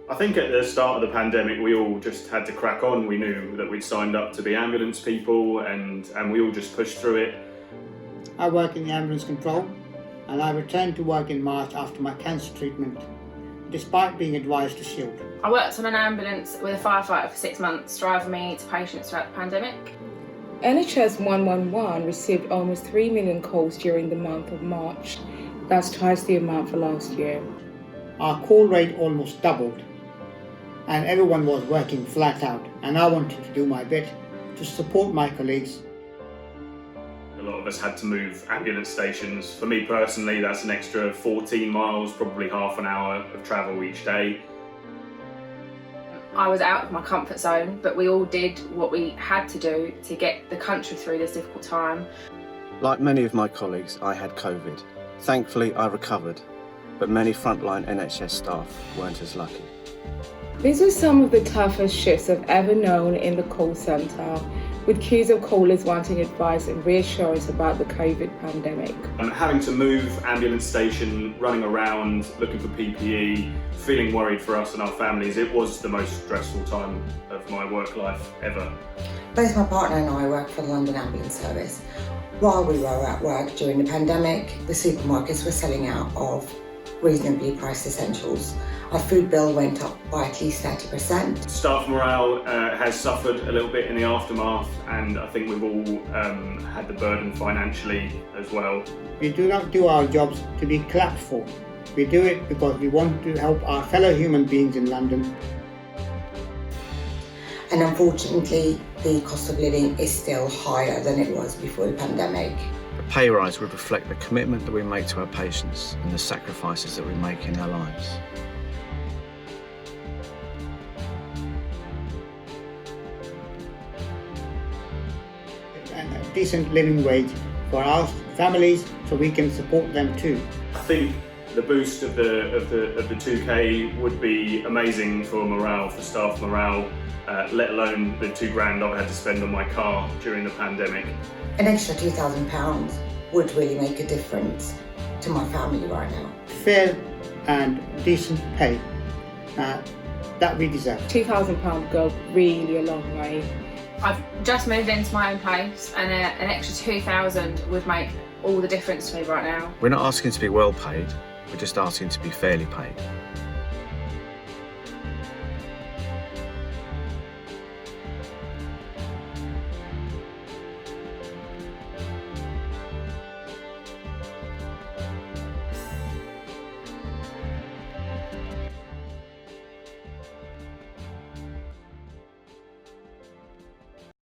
I think at the start of the pandemic we all just had to crack on. We knew that we'd signed up to be ambulance people and we all just pushed through it. I work in the ambulance control and I returned to work in March after my cancer treatment, despite being advised to shield. I worked on an ambulance with a firefighter for 6 months, driving me to patients throughout the pandemic. NHS 111 received almost 3 million calls during the month of March. That's twice the amount for last year. Our call rate almost doubled and everyone was working flat out, and I wanted to do my bit to support my colleagues. A lot of us had to move ambulance stations. For me personally, that's an extra 14 miles, probably half an hour of travel each day. I was out of my comfort zone, but we all did what we had to do to get the country through this difficult time. Like many of my colleagues, I had COVID. Thankfully, I recovered, but many frontline NHS staff weren't as lucky. These were some of the toughest shifts I've ever known in the call centre, with queues of callers wanting advice and reassurance about the COVID pandemic. Having to move ambulance station, running around, looking for PPE, feeling worried for us and our families, it was the most stressful time of my work life ever. Both my partner and I work for the London Ambulance Service. While we were at work during the pandemic, the supermarkets were selling out of reasonably priced essentials. Our food bill went up by at least 30%. Staff morale has suffered a little bit in the aftermath, and I think we've all had the burden financially as well. We do not do our jobs to be clapped for. We do it because we want to help our fellow human beings in London. And unfortunately, the cost of living is still higher than it was before the pandemic. A pay rise would reflect the commitment that we make to our patients and the sacrifices that we make in our lives. And a decent living wage for our families so we can support them too. I think the boost of the 2K would be amazing for morale, for staff morale, let alone the £2,000 I've had to spend on my car during the pandemic. An extra £2,000 would really make a difference to my family right now. Fair and decent pay that we deserve. £2,000 go really a long way. I've just moved into my own place, and an extra £2,000 would make all the difference to me right now. We're not asking to be well paid, we're just asking to be fairly paid.